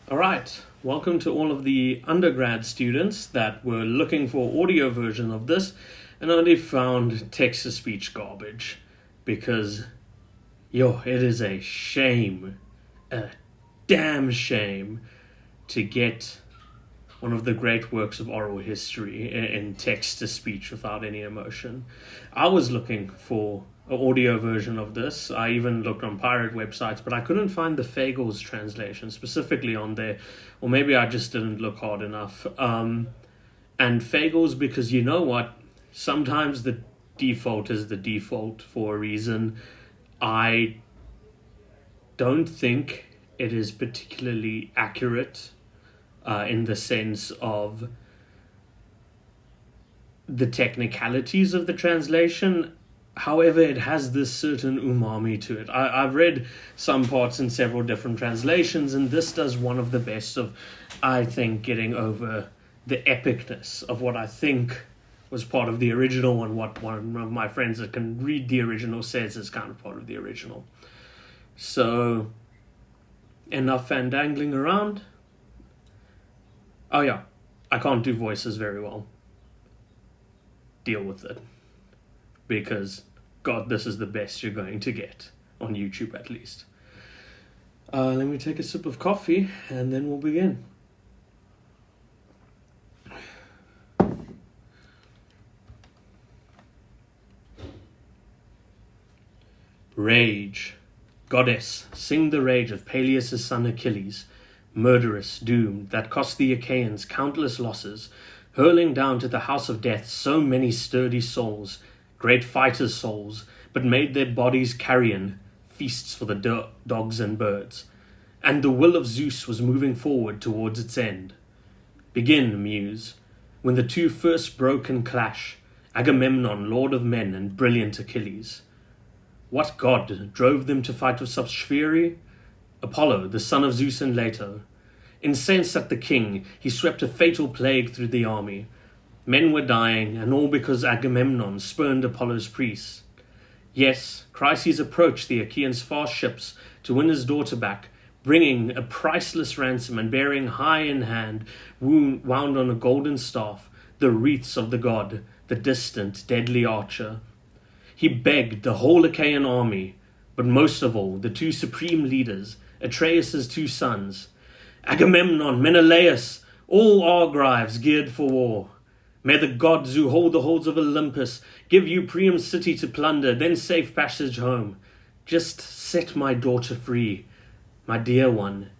All right, welcome to all of the undergrad students that were looking for audio version of this and only found text-to-speech garbage because, it is a shame, a damn shame to get one of the great works of oral history in text-to-speech without any emotion. I was looking for an audio version of this. I even looked on pirate websites, but I couldn't find the Fagles translation specifically on there, or maybe I just didn't look hard enough. And Fagles, because you know what? Sometimes the default is the default for a reason. I don't think it is particularly accurate in the sense of the technicalities of the translation. However, it has this certain umami to it. I've read some parts in several different translations, and this does one of the best of, I think, getting over the epicness of what I think was part of the original and what one of my friends that can read the original says is kind of part of the original. So, enough fandangling around. Oh yeah, I can't do voices very well. Deal with it. Because, God, this is the best you're going to get. On YouTube, at least. Let me take a sip of coffee, and then we'll begin. Rage. Goddess, sing the rage of Peleus' son Achilles, murderous, doomed, that cost the Achaeans countless losses, hurling down to the house of death so many sturdy souls, great fighters' souls, but made their bodies carrion, feasts for the dogs and birds. And the will of Zeus was moving forward towards its end. Begin, Muse, when the two first broke in clash, Agamemnon, lord of men, and brilliant Achilles. What god drove them to fight with such fury? Apollo, the son of Zeus and Leto. Incensed at the king, he swept a fatal plague through the army. Men were dying, and all because Agamemnon spurned Apollo's priests. Yes, Chryses approached the Achaeans' fast ships to win his daughter back, bringing a priceless ransom and bearing high in hand, wound on a golden staff, the wreaths of the god, the distant, deadly archer. He begged the whole Achaean army, but most of all the two supreme leaders, Atreus' two sons, Agamemnon, Menelaus, all Argives geared for war. May the gods who hold the halls of Olympus give you Priam's city to plunder, then safe passage home. Just set my daughter free, my dear one.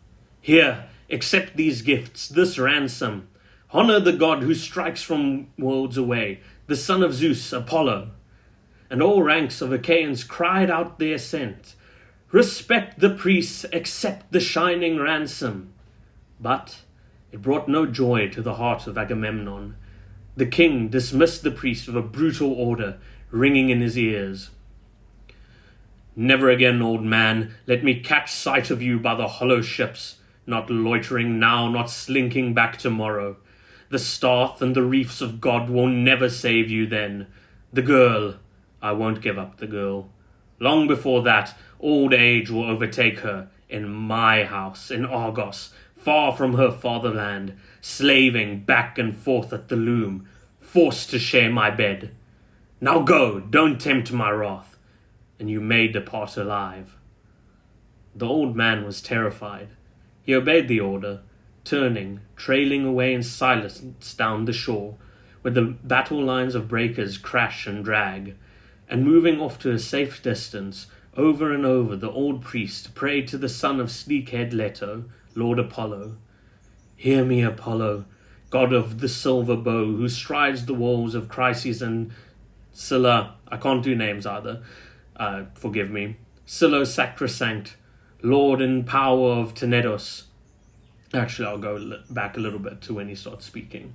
Here, accept these gifts, this ransom. Honor the god who strikes from worlds away, the son of Zeus, Apollo. And all ranks of Achaeans cried out their assent. Respect the priests, accept the shining ransom. But it brought no joy to the heart of Agamemnon. The king dismissed the priest with a brutal order, ringing in his ears. Never again, old man, let me catch sight of you by the hollow ships, not loitering now, not slinking back tomorrow. The staff and the reefs of God will never save you then. The girl, I won't give up the girl. Long before that, old age will overtake her in my house, in Argos, far from her fatherland, slaving back and forth at the loom, forced to share my bed. Now go, don't tempt my wrath, and you may depart alive. The old man was terrified. He obeyed the order, turning, trailing away in silence down the shore, where the battle lines of breakers crash and drag, and moving off to a safe distance, over and over the old priest prayed to the son of sleek-haired Leto, Lord Apollo. Hear me, Apollo, god of the silver bow, who strides the walls of Chryses and Scylla. I can't do names either. Forgive me. Scylla sacrosanct, lord and power of Tenedos. Actually, I'll go back a little bit to when he starts speaking.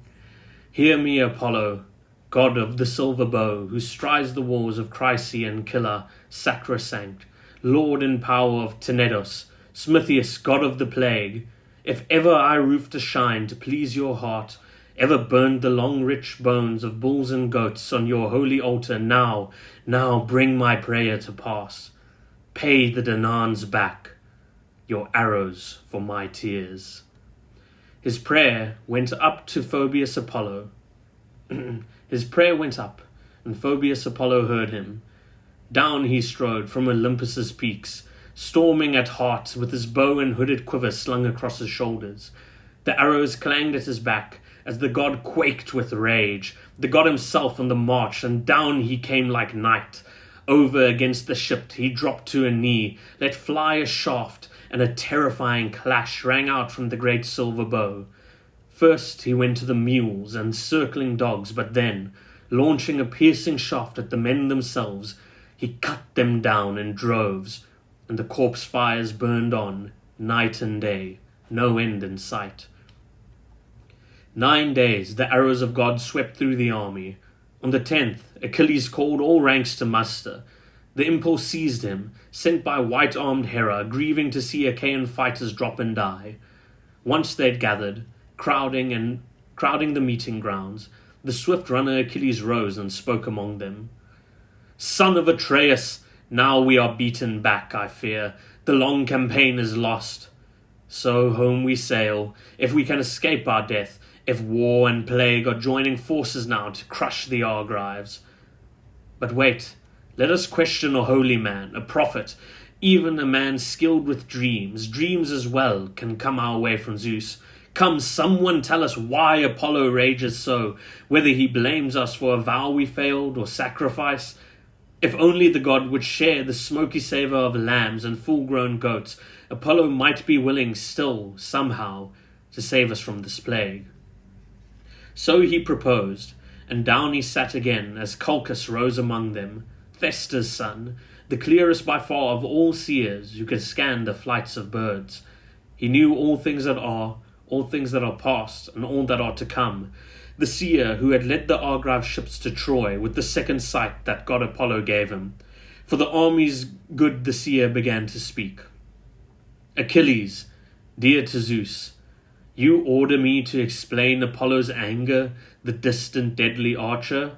Hear me, Apollo, god of the silver bow, who strides the walls of Chryse and Scylla, sacrosanct, lord and power of Tenedos, Smithius, god of the plague. If ever I roofed a shrine to please your heart, ever burned the long rich bones of bulls and goats on your holy altar, now bring my prayer to pass. Pay the Danans back, your arrows for my tears. His prayer went up to Phoebus Apollo. His prayer went up, and Phoebus Apollo heard him. Down he strode from Olympus's peaks, storming at heart, with his bow and hooded quiver slung across his shoulders. The arrows clanged at his back, as the god quaked with rage, the god himself on the march, and down he came like night. Over against the ship he dropped to a knee, let fly a shaft, and a terrifying clash rang out from the great silver bow. First he went to the mules and circling dogs, but then, launching a piercing shaft at the men themselves, he cut them down in droves, and the corpse fires burned on, night and day, no end in sight. 9 days the arrows of God swept through the army. On the 10th, Achilles called all ranks to muster. The impulse seized him, sent by white-armed Hera, grieving to see Achaean fighters drop and die. Once they'd gathered, crowding the meeting grounds, the swift runner Achilles rose and spoke among them. Son of Atreus, now we are beaten back, I fear. The long campaign is lost. So home we sail, if we can escape our death, if war and plague are joining forces now to crush the Argives. But wait, let us question a holy man, a prophet, even a man skilled with dreams. Dreams as well can come our way from Zeus. Come, someone tell us why Apollo rages so, whether he blames us for a vow we failed or sacrifice. If only the god would share the smoky savour of lambs and full-grown goats, Apollo might be willing still, somehow, to save us from this plague. So he proposed, and down he sat again as Calchas rose among them, Thestor's son, the clearest by far of all seers who could scan the flights of birds. He knew all things that are past, and all that are to come, the seer who had led the Argive ships to Troy with the second sight that god Apollo gave him. For the army's good the seer began to speak. Achilles, dear to Zeus, you order me to explain Apollo's anger, the distant deadly archer?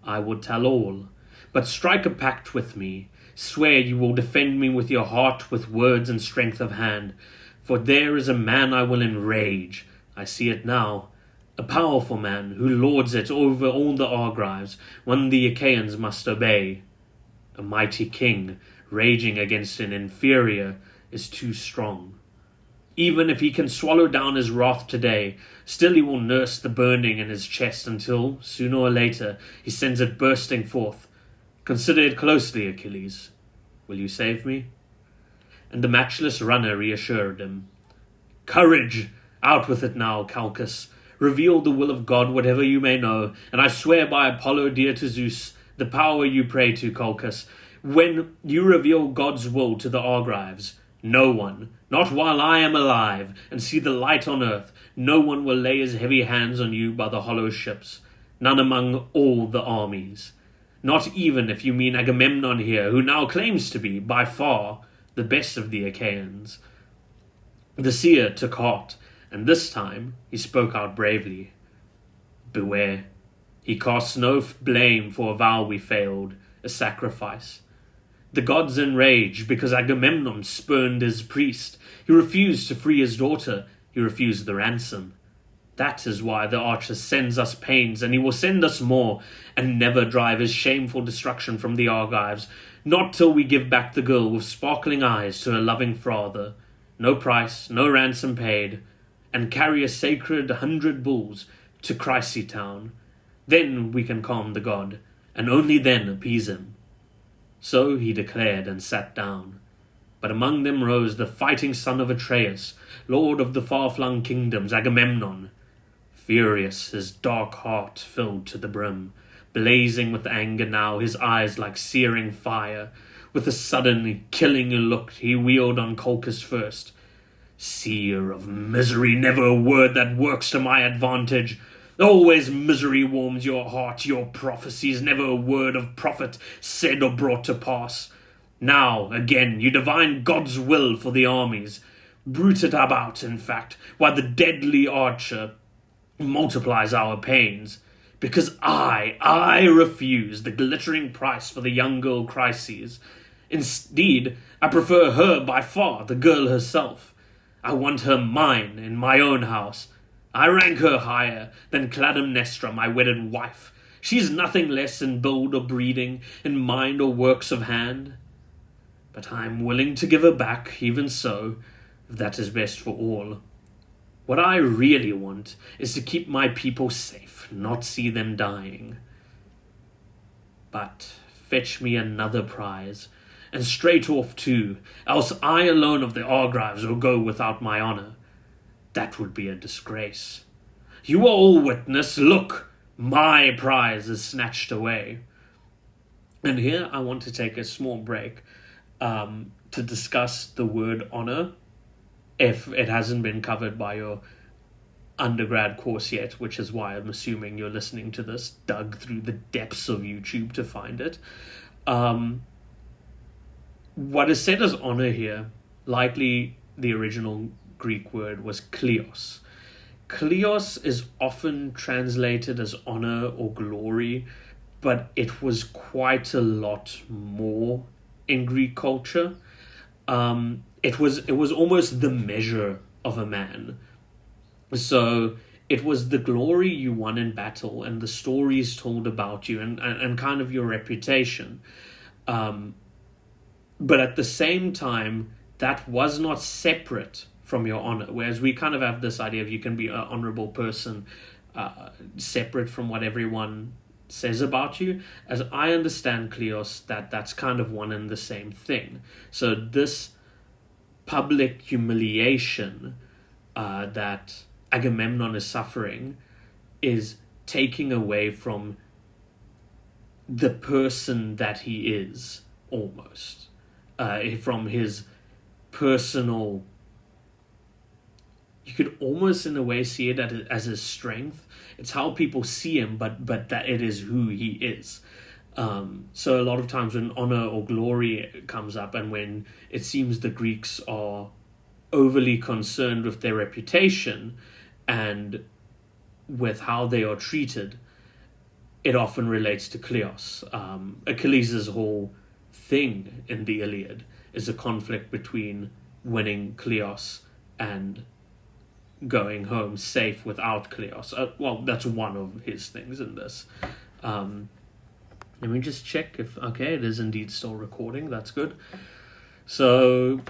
I would tell all, but strike a pact with me. Swear you will defend me with your heart, with words and strength of hand. For there is a man I will enrage, I see it now, a powerful man who lords it over all the Argives, one the Achaeans must obey. A mighty king, raging against an inferior, is too strong. Even if he can swallow down his wrath today, still he will nurse the burning in his chest until, sooner or later, he sends it bursting forth. Consider it closely, Achilles. Will you save me? And the matchless runner reassured him. Courage! Out with it now, Calchas. Reveal the will of God, whatever you may know, and I swear by Apollo dear to Zeus, the power you pray to, Calchas, when you reveal God's will to the Argives, no one, not while I am alive and see the light on earth, no one will lay his heavy hands on you by the hollow ships, none among all the armies. Not even if you mean Agamemnon here, who now claims to be, by far, the best of the Achaeans. The seer took heart, and this time he spoke out bravely. Beware, he casts no blame for a vow we failed, a sacrifice. The gods enraged because Agamemnon spurned his priest. He refused to free his daughter. He refused the ransom. That is why the archer sends us pains, and he will send us more, and never drive his shameful destruction from the Argives, not till we give back the girl with sparkling eyes to her loving father. No price, no ransom paid, and carry a sacred 100 bulls to Chrysae town. Then we can calm the god, and only then appease him. So he declared and sat down. But among them rose the fighting son of Atreus, lord of the far-flung kingdoms, Agamemnon. Furious, his dark heart filled to the brim, blazing with anger now, his eyes like searing fire. With a sudden killing look he wheeled on Calchas first. Seer of misery, never a word that works to my advantage. Always misery warms your heart, your prophecies, never a word of profit said or brought to pass. Now, again, you divine God's will for the armies. Brute it about, in fact, while the deadly archer multiplies our pains. Because I refuse the glittering price for the young girl Chrysae. Indeed, I prefer her by far, the girl herself. I want her mine in my own house. I rank her higher than Clytemnestra, my wedded wife. She's nothing less in build or breeding, in mind or works of hand. But I am willing to give her back, even so, if that is best for all. What I really want is to keep my people safe, not see them dying. But fetch me another prize, and straight off too, else I alone of the Argives will go without my honour. That would be a disgrace. You are all witness, look, my prize is snatched away. And here I want to take a small break to discuss the word honour, if it hasn't been covered by your undergrad course yet, which is why I'm assuming you're listening to this, dug through the depths of YouTube to find it. What is said as honour here, likely the original Greek word was kleos. Kleos is often translated as honour or glory, but it was quite a lot more in Greek culture. It was almost the measure of a man. So it was the glory you won in battle and the stories told about you and kind of your reputation. But at the same time, that was not separate from your honor. Whereas we kind of have this idea of you can be an honorable person separate from what everyone says about you. As I understand kleos, that's kind of one and the same thing. So this public humiliation that Agamemnon is suffering is taking away from the person that he is, almost. From his personal... You could almost in a way see it as his strength. It's how people see him, but that it is who he is. So a lot of times when honor or glory comes up, and when it seems the Greeks are overly concerned with their reputation and with how they are treated, it often relates to kleos. Achilles' whole thing in the Iliad is a conflict between winning kleos and going home safe without kleos. Well, that's one of his things in this. Let me just check if... Okay, it is indeed still recording. That's good. So,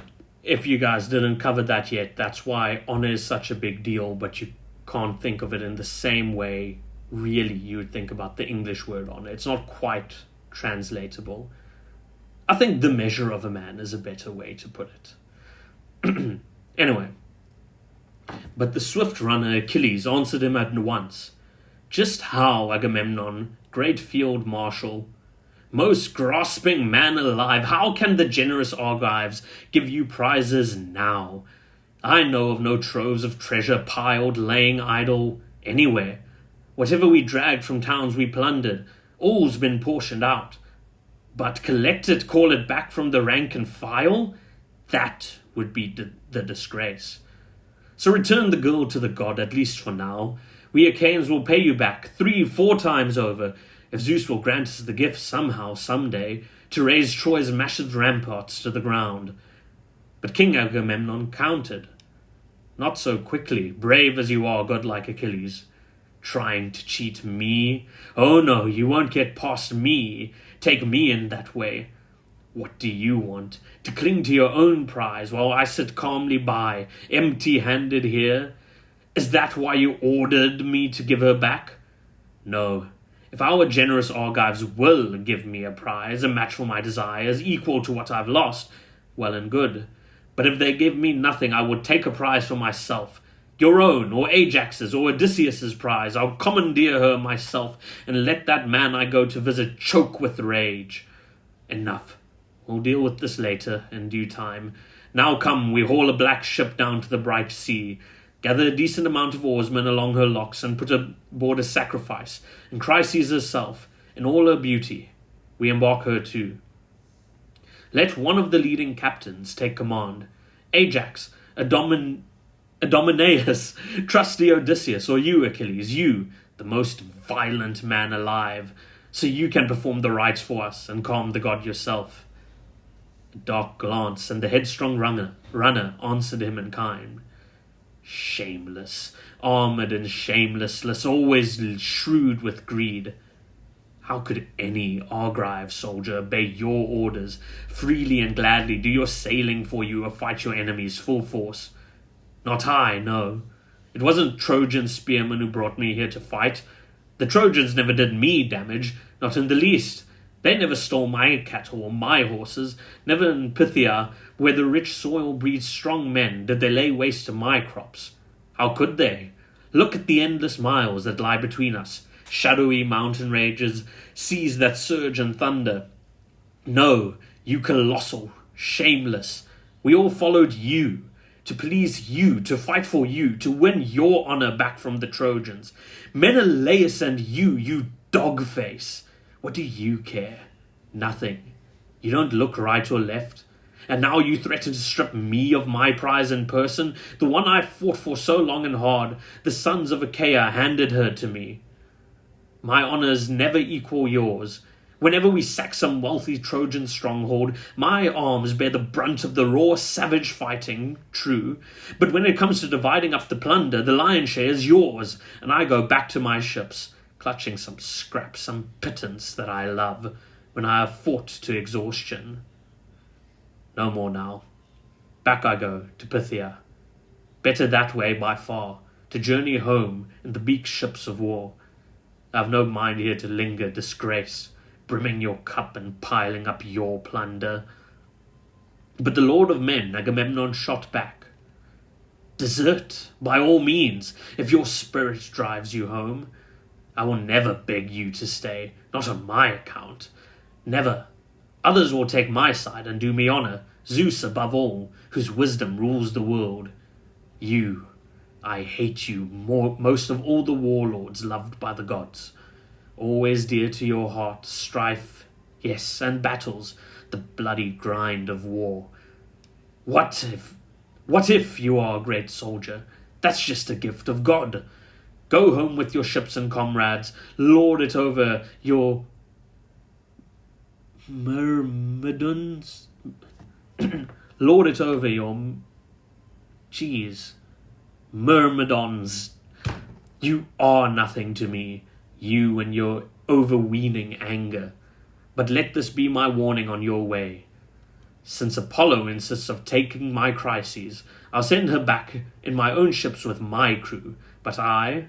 if you guys didn't cover that yet, that's why honor is such a big deal, but you can't think of it in the same way, really, you would think about the English word honor. It's not quite translatable. I think the measure of a man is a better way to put it. Anyway. But the swift runner Achilles answered him at once. Just how, Agamemnon, great field marshal, most grasping man alive, how can the generous Argives give you prizes now? I know of no troves of treasure piled, laying idle anywhere. Whatever we dragged from towns we plundered, all's been portioned out. But collect it, call it back from the rank and file? That would be the disgrace. So return the girl to the god, at least for now. We Achaeans will pay you back 3-4 times over, if Zeus will grant us the gift somehow, someday, to raise Troy's massive ramparts to the ground. But King Agamemnon countered. Not so quickly, brave as you are, godlike Achilles. Trying to cheat me? Oh no, you won't get past me. Take me in that way. What do you want? To cling to your own prize while I sit calmly by, empty-handed here? Is that why you ordered me to give her back? No. If our generous Argives will give me a prize, a match for my desires, equal to what I've lost, well and good. But if they give me nothing, I would take a prize for myself. Your own, or Ajax's, or Odysseus's prize. I'll commandeer her myself, and let that man I go to visit choke with rage. Enough. We'll deal with this later, in due time. Now come, we haul a black ship down to the bright sea, gather a decent amount of oarsmen along her locks, and put aboard a sacrifice, and Chryses herself, in all her beauty. We embark her too. Let one of the leading captains take command. Ajax, Idomeneus, trusty Odysseus, or you, Achilles, you, the most violent man alive, so you can perform the rites for us, and calm the god yourself. A dark glance, and the headstrong runner answered him in kind. Shameless, armoured and shameless, always shrewd with greed. How could any Argive soldier obey your orders, freely and gladly do your sailing for you or fight your enemies full force? Not I, no. It wasn't Trojan spearmen who brought me here to fight. The Trojans never did me damage, not in the least. They never stole my cattle or my horses. Never in Pythia, where the rich soil breeds strong men, did they lay waste to my crops. How could they? Look at the endless miles that lie between us. Shadowy mountain ranges, seas that surge and thunder. No, you colossal, shameless. We all followed you, to please you, to fight for you, to win your honor back from the Trojans. Menelaus and you dog-face. What do you care? Nothing. You don't look right or left. And now you threaten to strip me of my prize in person, the one I fought for so long and hard. The sons of Achaia handed her to me. My honors never equal yours. Whenever we sack some wealthy Trojan stronghold, my arms bear the brunt of the raw savage fighting, true. But when it comes to dividing up the plunder, the lion's share is yours, and I go back to my ships, clutching some scrap, some pittance that I love, when I have fought to exhaustion. No more now. Back I go, to Pythia. Better that way by far, to journey home in the beaked ships of war. I've no mind here to linger, disgrace, brimming your cup and piling up your plunder. But the lord of men, Agamemnon, shot back. Desert, by all means, if your spirit drives you home. I will never beg you to stay, not on my account. Never. Others will take my side and do me honor, Zeus above all, whose wisdom rules the world. You, I hate you most of all the warlords loved by the gods. Always dear to your heart, strife, yes, and battles, the bloody grind of war. What if you are a great soldier? That's just a gift of God. Go home with your ships and comrades, lord it over your myrmidons. Lord it over your myrmidons. You are nothing to me, you and your overweening anger. But let this be my warning on your way. Since Apollo insists of taking my crises, I'll send her back in my own ships with my crew. But I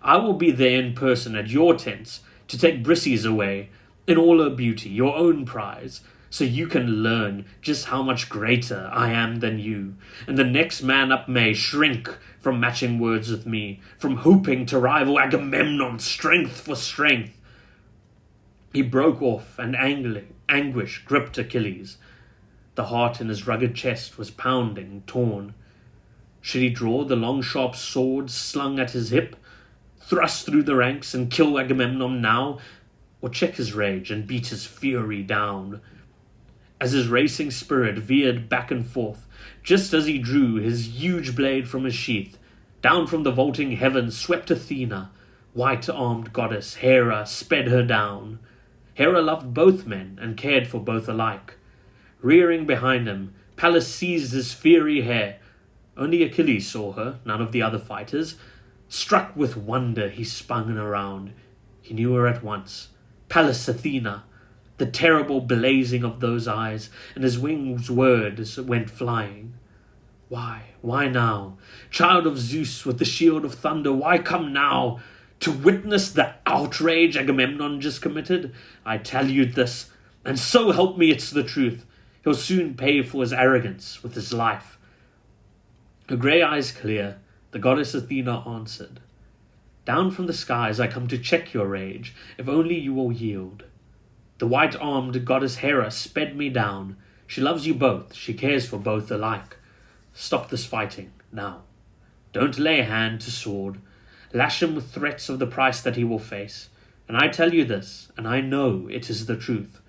will be there in person at your tents to take Briseis away in all her beauty, your own prize, so you can learn just how much greater I am than you, and the next man up may shrink from matching words with me, from hoping to rival Agamemnon strength for strength. He broke off, and anguish gripped Achilles. The heart in his rugged chest was pounding, torn. Should he draw the long sharp sword slung at his hip, thrust through the ranks and kill Agamemnon now, or check his rage and beat his fury down? As his racing spirit veered back and forth, just as he drew his huge blade from his sheath, down from the vaulting heavens swept Athena, white-armed goddess Hera sped her down. Hera loved both men and cared for both alike. Rearing behind him, Pallas seized his fiery hair. Only Achilles saw her, none of the other fighters. Struck with wonder, he spun around. He knew her at once. Pallas Athena, the terrible blazing of those eyes, and his wings words went flying. Why now? Child of Zeus with the shield of thunder, why come now? To witness the outrage Agamemnon just committed? I tell you this, and so help me it's the truth. He'll soon pay for his arrogance with his life. Her grey eyes clear, the goddess Athena answered. Down from the skies I come to check your rage, if only you will yield. The white-armed goddess Hera sped me down. She loves you both, she cares for both alike. Stop this fighting, now. Don't lay hand to sword. Lash him with threats of the price that he will face. And I tell you this, and I know it is the truth.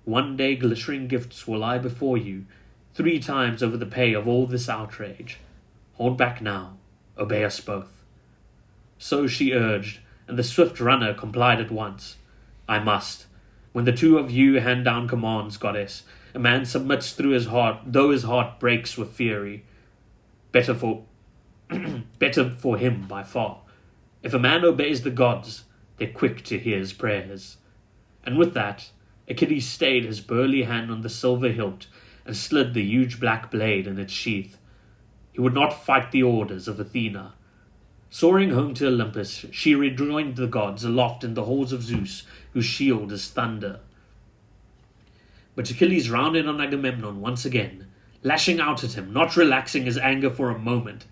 One day glittering gifts will lie before you, 3 times over the pay of all this outrage. Hold back now, obey us both. So she urged, and the swift runner complied at once. I must. When the two of you hand down commands, goddess, a man submits through his heart, though his heart breaks with fury. Better better for him by far. If a man obeys the gods, they're quick to hear his prayers. And with that, Achilles stayed his burly hand on the silver hilt and slid the huge black blade in its sheath. He would not fight the orders of Athena. Soaring home to Olympus, she rejoined the gods aloft in the halls of Zeus, whose shield is thunder. But Achilles rounded on Agamemnon once again, lashing out at him, not relaxing his anger for a moment.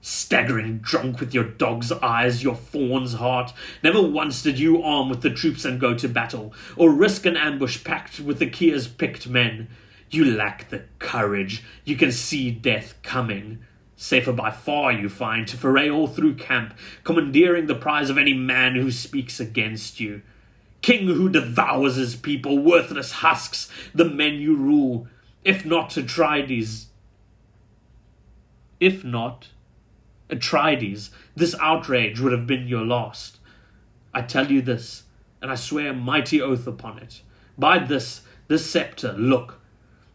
Staggering drunk with your dog's eyes, your fawn's heart, never once did you arm with the troops and go to battle, or risk an ambush packed with Achaea's picked men. You lack the courage. You can see death coming. Safer by far you find to foray all through camp, commandeering the prize of any man who speaks against you. King who devours his people, worthless husks, the men you rule. If not Atrides, this outrage would have been your last. I tell you this, and I swear a mighty oath upon it. By this scepter, look,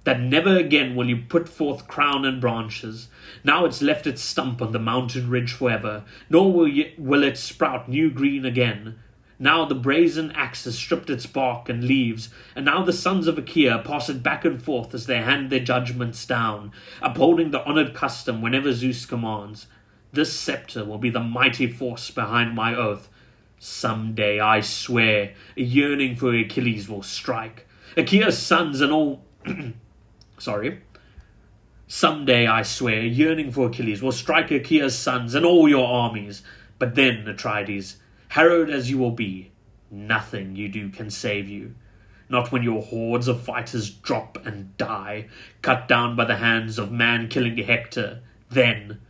that never again will you put forth crown and branches. Now it's left its stump on the mountain ridge forever, nor will it sprout new green again. Now the brazen axe has stripped its bark and leaves, and now the sons of Achaea pass it back and forth as they hand their judgments down, upholding the honoured custom whenever Zeus commands. This scepter will be the mighty force behind my oath. Some day, I swear, a yearning for Achilles will strike. Achaea's sons and all... Someday, I swear, a yearning for Achilles will strike Achaea's sons and all your armies. But then, Atrides, harrowed as you will be, nothing you do can save you. Not when your hordes of fighters drop and die, cut down by the hands of man-killing Hector. Then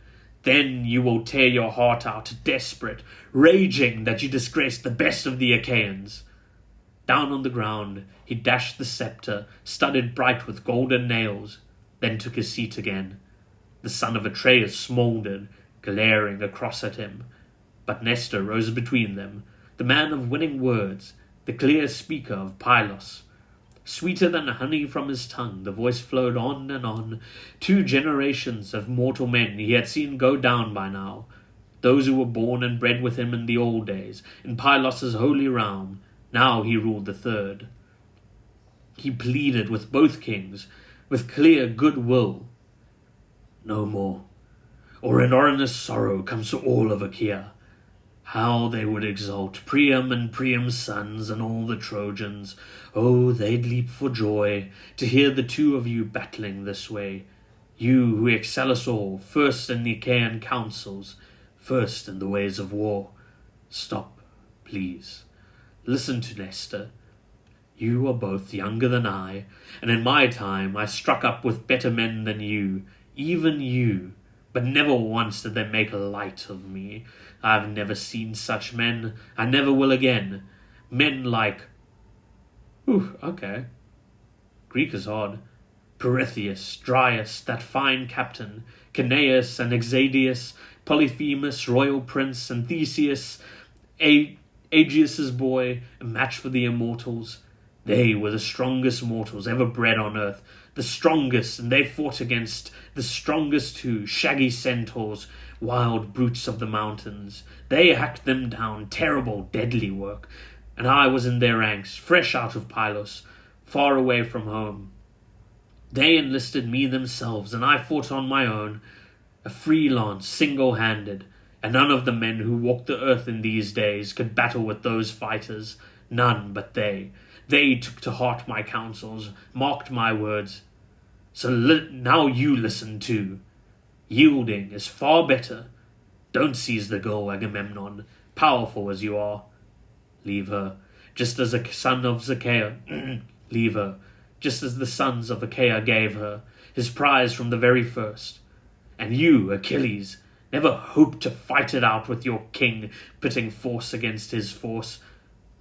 you will tear your heart out, desperate, raging that you disgraced the best of the Achaeans. Down on the ground, he dashed the scepter, studded bright with golden nails, then took his seat again. The son of Atreus smouldered, glaring across at him. But Nestor rose between them, the man of winning words, the clear speaker of Pylos. Sweeter than honey from his tongue, the voice flowed on and on. 2 generations of mortal men he had seen go down by now, those who were born and bred with him in the old days, in Pylos' holy realm. Now he ruled the 3rd. He pleaded with both kings, with clear good will. No more, or enormous sorrow comes to all of Achaea. How they would exult, Priam and Priam's sons and all the Trojans. Oh, they'd leap for joy to hear the 2 of you battling this way. You who excel us all, first in the Achaean councils, first in the ways of war. Stop, please. Listen to Nestor. You are both younger than I, and in my time I struck up with better men than you, even you, but never once did they make light of me. I've never seen such men. I never will again. Men like... Greek is hard. Pirithous, Dryas, that fine captain, Ceneus and Exadius, Polyphemus, royal prince, and Theseus, Aegeus' boy, a match for the immortals. They were the strongest mortals ever bred on earth, the strongest, and they fought against the strongest too, shaggy centaurs, wild brutes of the mountains. They hacked them down, terrible, deadly work, and I was in their ranks, fresh out of Pylos, far away from home. They enlisted me themselves, and I fought on my own, a freelance, single-handed, and none of the men who walk the earth in these days could battle with those fighters, none but they. They took to heart my counsels, marked my words. So now you listen too. Yielding is far better. Don't seize the girl, Agamemnon, powerful as you are. Leave her, just as a son of Achaea. Leave her, just as the sons of Achaea gave her, his prize from the very first. And you, Achilles, never hope to fight it out with your king, pitting force against his force.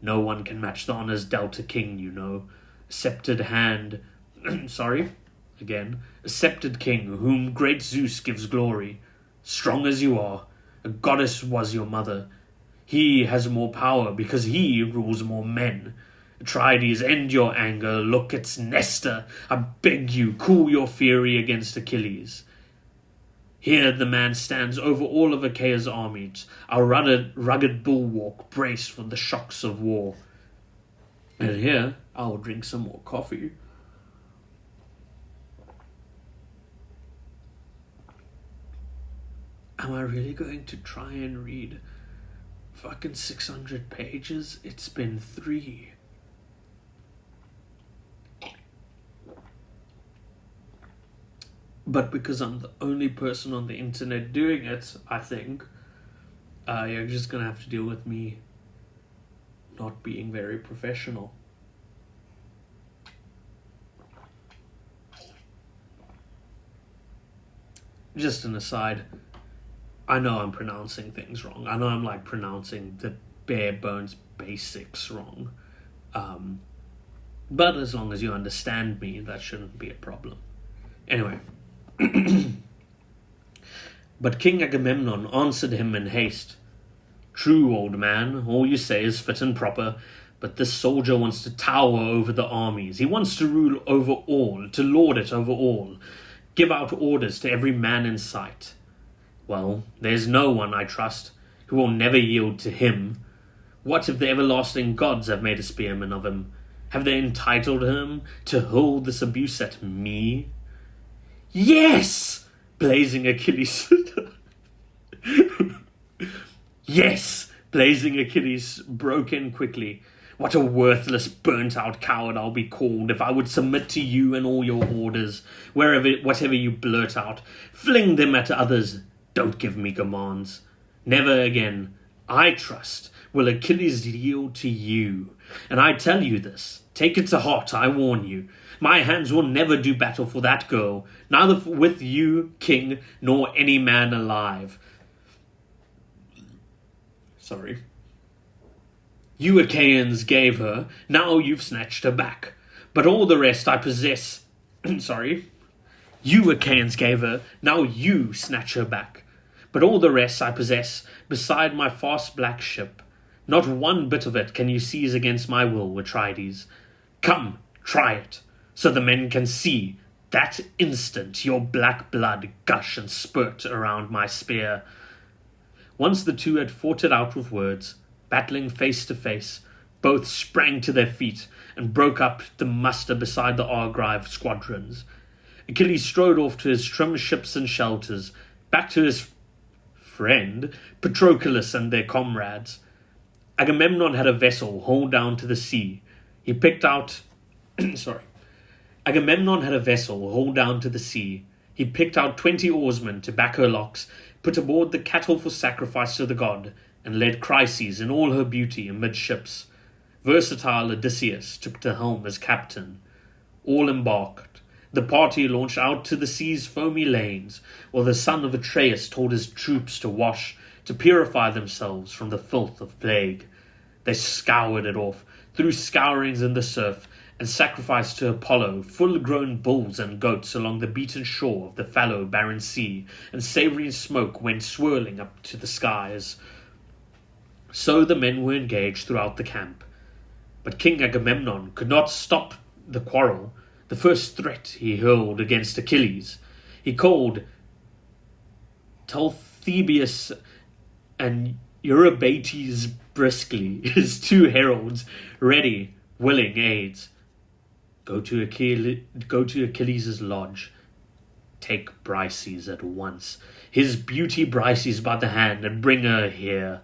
No one can match the honors dealt a king, you know. A sceptered hand... A sceptered king, whom great Zeus gives glory. Strong as you are, a goddess was your mother. He has more power because he rules more men. Atrides, end your anger. Look, it's Nestor. I beg you, cool your fury against Achilles. Here the man stands over all of Achaea's armies, our rugged bulwark braced for the shocks of war. And here, I will drink some more coffee. Am I really going to try and read fucking 600 pages? It's been 3. But because I'm the only person on the internet doing it, I think, you're just going to have to deal with me not being very professional. Just an aside, I know I'm pronouncing things wrong. I know I'm like pronouncing the bare bones basics wrong. But as long as you understand me, that shouldn't be a problem. Anyway. But King Agamemnon answered him in haste. True, old man, all you say is fit and proper, but this soldier wants to tower over the armies. He wants to rule over all, to lord it over all, give out orders to every man in sight. Well, there's no one, I trust, who will never yield to him. What if the everlasting gods have made a spearman of him? Have they entitled him to hurl this abuse at me? Yes! Blazing Achilles. Yes! Blazing Achilles broke in quickly. What a worthless, burnt-out coward I'll be called if I would submit to you and all your orders, whatever you blurt out. Fling them at others. Don't give me commands. Never again, I trust, will Achilles yield to you. And I tell you this, take it to heart, I warn you. My hands will never do battle for that girl, neither with you, king, nor any man alive. Sorry. You Achaeans gave her, now you've snatched her back. But all the rest I possess. Sorry. You Achaeans gave her, now you snatch her back. But all the rest I possess, beside my fast black ship. Not one bit of it can you seize against my will, Atrides. Come, try it, so the men can see, that instant, your black blood gush and spurt around my spear. Once the two had fought it out with words, battling face to face, both sprang to their feet and broke up the muster beside the Argive squadrons. Achilles strode off to his trim ships and shelters, back to his friend, Patroclus and their comrades. Agamemnon had a vessel hauled down to the sea. He picked out... Agamemnon had a vessel hauled down to the sea. He picked out 20 oarsmen to back her locks, put aboard the cattle for sacrifice to the god, and led Chryses in all her beauty amidships. Versatile Odysseus took the helm as captain. All embarked. The party launched out to the sea's foamy lanes, while the son of Atreus told his troops to wash, to purify themselves from the filth of plague. They scoured it off, threw scourings in the surf, and sacrificed to Apollo full-grown bulls and goats along the beaten shore of the fallow barren sea, and savoury smoke went swirling up to the skies. So the men were engaged throughout the camp. But King Agamemnon could not stop the quarrel. The first threat he hurled against Achilles. He called Talthybius and Eurybates briskly, his 2 heralds, ready, willing aids. Go to Achilles' lodge. Take Briseis at once, his beauty Briseis by the hand, and bring her here.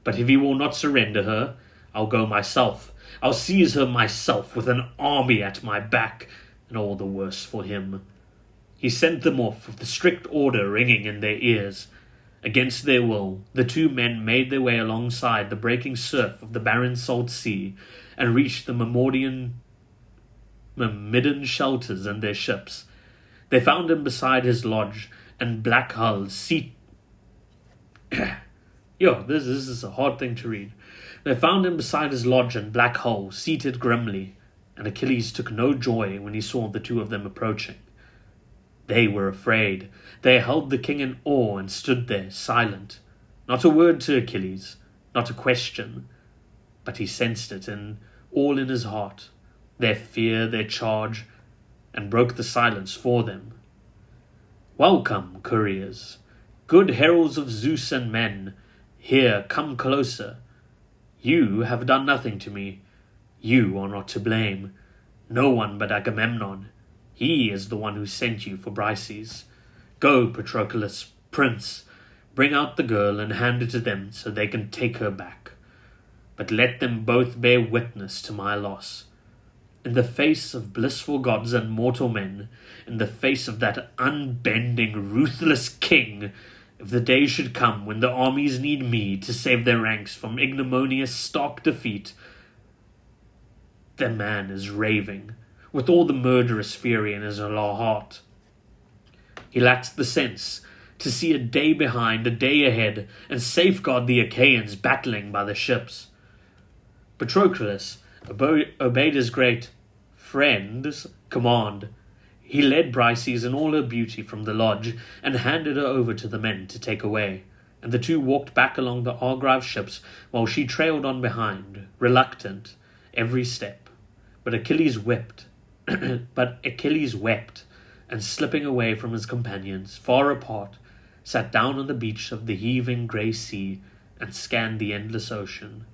But if he will not surrender her, I'll go myself. I'll seize her myself with an army at my back, and all the worse for him. He sent them off with the strict order ringing in their ears. Against their will, the 2 men made their way alongside the breaking surf of the barren salt sea, and reached the Myrmidon shelters and their ships. They found him beside his lodge, and Black Hull this is a hard thing to read. They found him beside his lodge and Black Hull, seated grimly, and Achilles took no joy when he saw the 2 of them approaching. They were afraid. They held the king in awe and stood there, silent. Not a word to Achilles, not a question, but he sensed it all in his heart, their fear, their charge, and broke the silence for them. Welcome, couriers, good heralds of Zeus and men. Here, come closer. You have done nothing to me. You are not to blame. No one but Agamemnon. He is the one who sent you for Brises. Go, Patroclus, prince, bring out the girl and hand it to them so they can take her back. But let them both bear witness to my loss. In the face of blissful gods and mortal men, in the face of that unbending, ruthless king, if the day should come when the armies need me to save their ranks from ignominious stark defeat, the man is raving, with all the murderous fury in his heart. He lacks the sense to see a day behind, a day ahead, and safeguard the Achaeans battling by the ships. Patroclus obeyed his great friend's command. He led Brises in all her beauty from the lodge and handed her over to the men to take away, and the two walked back along the Argive ships while she trailed on behind, reluctant every step. But Achilles wept, and slipping away from his companions, far apart, sat down on the beach of the heaving grey sea and scanned the endless ocean.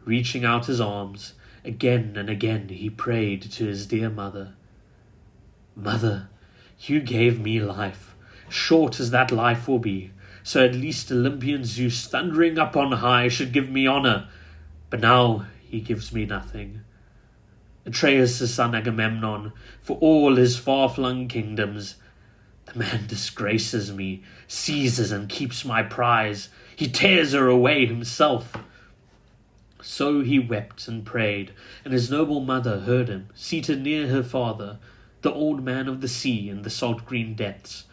Reaching out his arms, again and again he prayed to his dear mother. Mother, you gave me life, short as that life will be, so at least Olympian Zeus, thundering up on high, should give me honour. But now he gives me nothing. Atreus' son Agamemnon, for all his far-flung kingdoms, the man disgraces me, seizes and keeps my prize. He tears her away himself. So he wept and prayed, and his noble mother heard him, seated near her father, the old man of the sea in the salt green depths.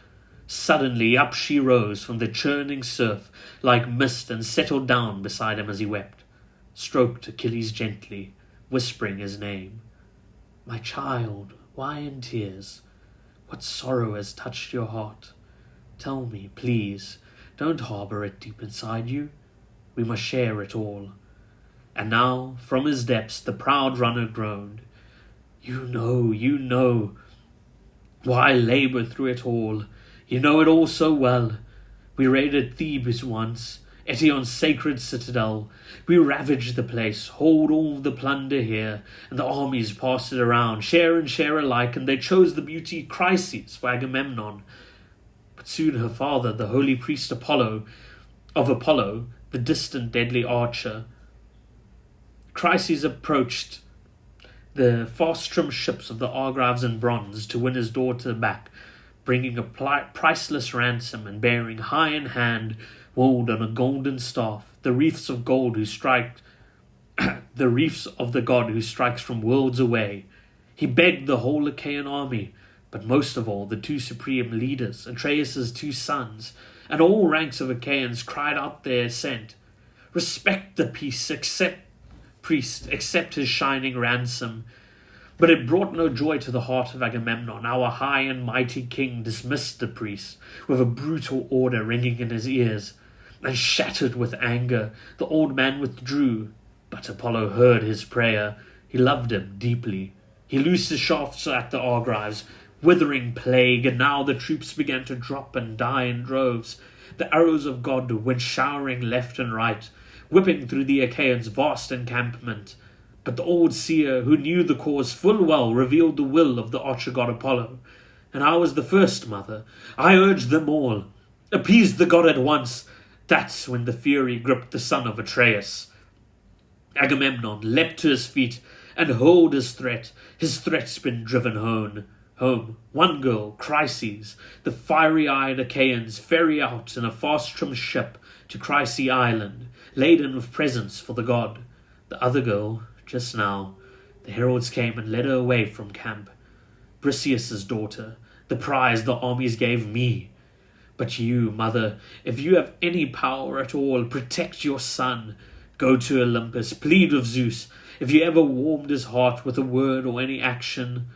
Suddenly up she rose from the churning surf like mist and settled down beside him as he wept, stroked Achilles gently, whispering his name. My child, why in tears? What sorrow has touched your heart? Tell me, please, don't harbour it deep inside you. We must share it all. And now, from his depths, the proud runner groaned. You know, why labour through it all? You know it all so well. We raided Thebes once, Eetion's sacred citadel. We ravaged the place, hauled all the plunder here, and the armies passed it around, share and share alike, and they chose the beauty Chryses for Agamemnon. But soon her father, the holy priest Apollo, the distant deadly archer, Chryses approached the fast-trimmed ships of the Argives in bronze to win his daughter back, bringing a priceless ransom and bearing high in hand, walled on a golden staff, the wreaths of gold the wreaths of the god who strikes from worlds away. He begged the whole Achaean army, but most of all the two supreme leaders, Atreus' two sons, and all ranks of Achaeans cried out their assent. Respect the peace, accept his shining ransom. But it brought no joy to the heart of Agamemnon. Our high and mighty king dismissed the priest with a brutal order ringing in his ears, and shattered with anger, the old man withdrew. But Apollo heard his prayer. He loved him deeply. He loosed his shafts at the Argives, withering plague, and now the troops began to drop and die in droves. The arrows of God went showering left and right, whipping through the Achaeans' vast encampment. But the old seer, who knew the cause full well, revealed the will of the archer god Apollo. And I was the first, mother. I urged them all. Appease the god at once. That's when the fury gripped the son of Atreus. Agamemnon leapt to his feet and hurled his threat. His threat's been driven home. One girl, Chryses, the fiery-eyed Achaeans ferry out in a fast-trimmed ship to Chryse Island, laden with presents for the god. The other girl, just now, the heralds came and led her away from camp. Briseis' daughter, the prize the armies gave me. But you, mother, if you have any power at all, protect your son. Go to Olympus, plead with Zeus. If you ever warmed his heart with a word or any action,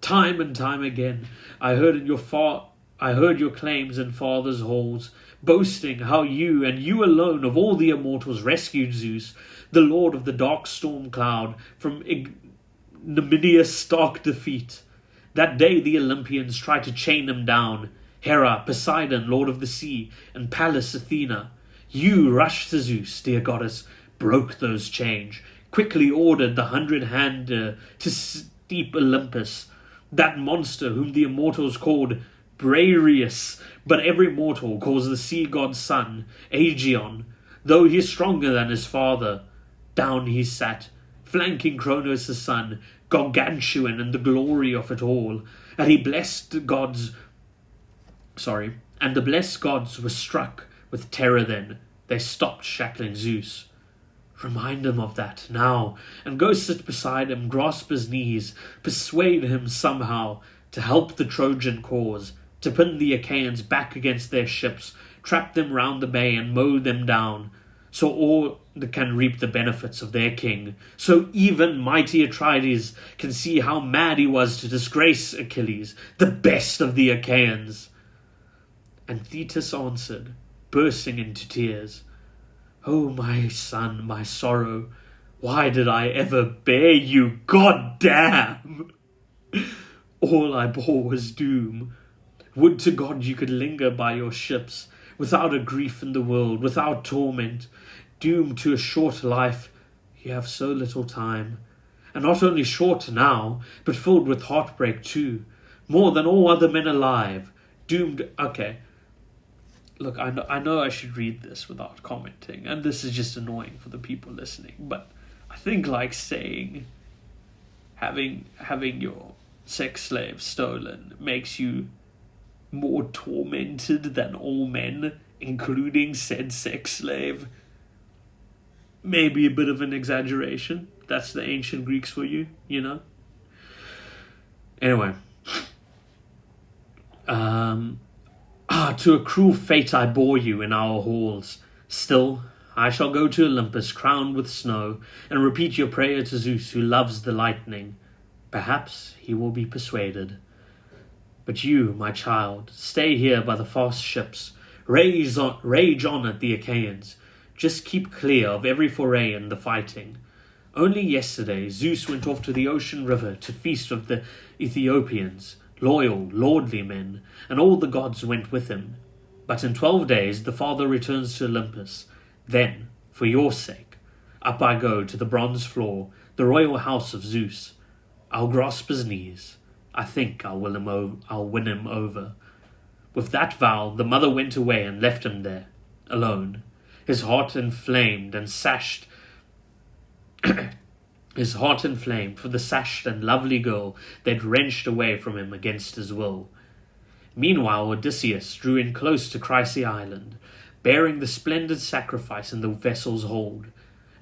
time and time again, I heard your claims in father's halls, boasting how you and you alone of all the immortals rescued Zeus, the lord of the dark storm cloud, from ignominious stark defeat. That day the Olympians tried to chain him down. Hera, Poseidon, lord of the sea, and Pallas Athena. You rushed to Zeus, dear goddess, broke those chains, quickly ordered the 100-hander to steep Olympus, that monster whom the immortals called Briareus, but every mortal calls the sea god's son, Aegeon. Though he is stronger than his father, down he sat, flanking Cronos' son, gargantuan in the glory of it all, and the blessed gods were struck with terror then. They stopped shackling Zeus. Remind him of that now, and go sit beside him, grasp his knees, persuade him somehow to help the Trojan cause, to pin the Achaeans back against their ships, trap them round the bay and mow them down, so all can reap the benefits of their king, so even mighty Atrides can see how mad he was to disgrace Achilles, the best of the Achaeans. And Thetis answered, bursting into tears, "Oh, my son, my sorrow, why did I ever bear you? God damn! All I bore was doom. Would to God you could linger by your ships, without a grief in the world, without torment, doomed to a short life. You have so little time, and not only short now, but filled with heartbreak too, more than all other men alive, doomed..." Okay, look, I know I should read this without commenting, and this is just annoying for the people listening, but I think like saying having your sex slave stolen makes you more tormented than all men, including said sex slave, maybe a bit of an exaggeration. That's the ancient Greeks for you, you know? Anyway. To a cruel fate I bore you in our halls. Still, I shall go to Olympus crowned with snow, and repeat your prayer to Zeus who loves the lightning. Perhaps he will be persuaded. But you, my child, stay here by the fast ships. Rage on at the Achaeans. Just keep clear of every foray in the fighting. Only yesterday Zeus went off to the ocean river to feast with the Ethiopians, loyal, lordly men, and all the gods went with him. But in 12 days the father returns to Olympus. Then, for your sake, up I go to the bronze floor, the royal house of Zeus. I'll grasp his knees. I think I'll win him over. With that vow, the mother went away and left him there, alone, his heart inflamed for the sashed and lovely girl they'd wrenched away from him against his will. Meanwhile, Odysseus drew in close to Chrysae Island, bearing the splendid sacrifice in the vessel's hold.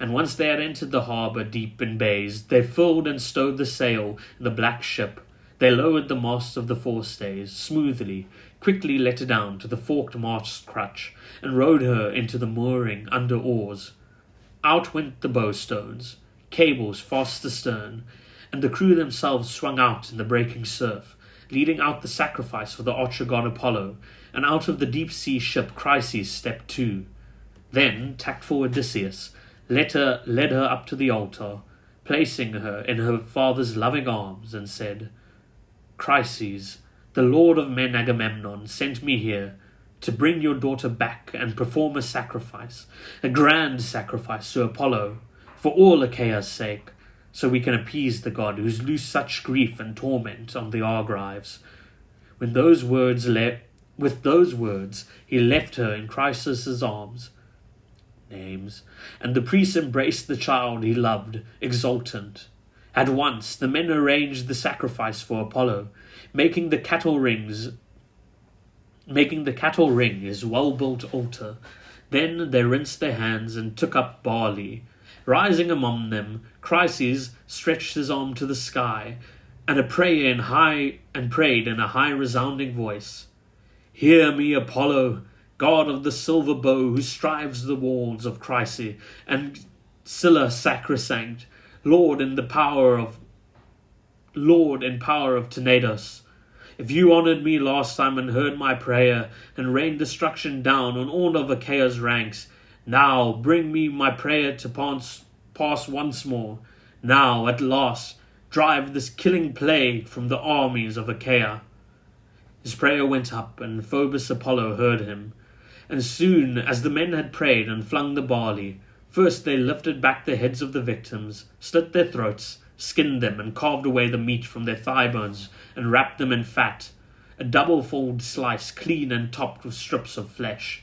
And once they had entered the harbour deep in bays, they filled and stowed the sail in the black ship. They lowered the mast of the forestays smoothly, quickly let her down to the forked mast crutch, and rowed her into the mooring under oars. Out went the bowstones, cables fast astern, and the crew themselves swung out in the breaking surf, leading out the sacrifice for the archer god Apollo, and out of the deep-sea ship Chryses stepped too. Then tactful Odysseus led her up to the altar, placing her in her father's loving arms, and said, "Chryses, the lord of men Agamemnon sent me here to bring your daughter back and perform a sacrifice, a grand sacrifice to Apollo, for all Achaea's sake, so we can appease the god who's loosed such grief and torment on the Argives." With those words, he left her in Chryses' arms. Names. And the priest embraced the child he loved, exultant. At once the men arranged the sacrifice for Apollo, making the cattle ring his well-built altar. Then they rinsed their hands and took up barley. Rising among them, Chryses stretched his arm to the sky, and prayed in a high resounding voice. "Hear me, Apollo, god of the silver bow, who strives the walls of Chrysae, and Scylla sacrosanct, Lord in power of Tenedos. If you honored me last time and heard my prayer, and rained destruction down on all of Achaea's ranks, now bring me my prayer to pass once more. Now, at last, drive this killing plague from the armies of Achaia." His prayer went up, and Phobos Apollo heard him. And soon as the men had prayed and flung the barley, first they lifted back the heads of the victims, slit their throats, skinned them, and carved away the meat from their thigh bones, and wrapped them in fat, a double-fold slice, clean and topped with strips of flesh.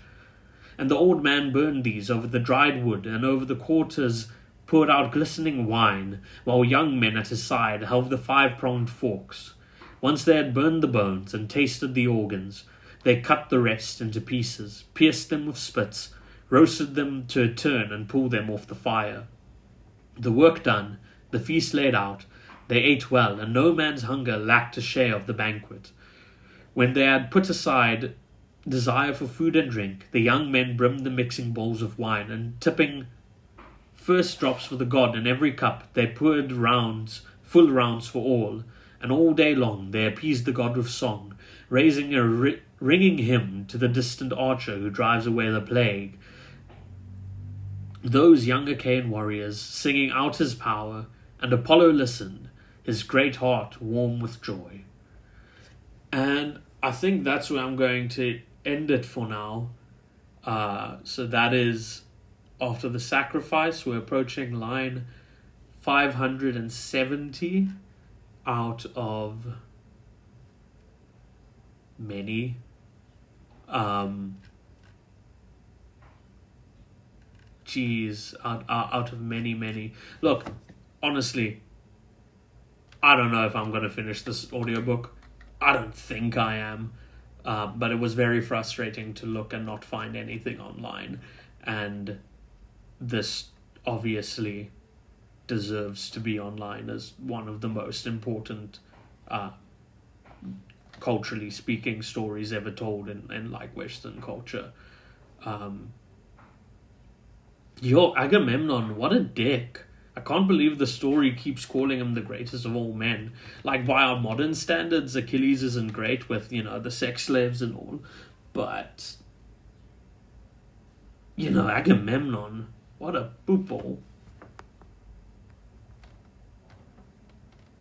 And the old man burned these over the dried wood, and over the quarters poured out glistening wine, while young men at his side held the 5-pronged forks. Once they had burned the bones and tasted the organs, they cut the rest into pieces, pierced them with spits, roasted them to a turn, and pulled them off the fire. The work done, the feast laid out, they ate well, and no man's hunger lacked a share of the banquet. When they had put aside desire for food and drink, the young men brimmed the mixing bowls of wine, and tipping first drops for the god in every cup, they poured full rounds for all, and all day long they appeased the god with song, raising a ringing hymn to the distant archer who drives away the plague. Those young Achaean warriors singing out his power, and Apollo listened, his great heart warm with joy. And I think that's where I'm going to end it for now. So that is after the sacrifice. We're approaching line 570 out of many. Out of many. Look, honestly, I don't know if I'm going to finish this audiobook. I don't think I am. But it was very frustrating to look and not find anything online. And this obviously deserves to be online as one of the most important, culturally speaking, stories ever told in like Western culture. Agamemnon, what a dick. I can't believe the story keeps calling him the greatest of all men. Like, by our modern standards, Achilles isn't great with, the sex slaves and all. But, Agamemnon, what a poopball.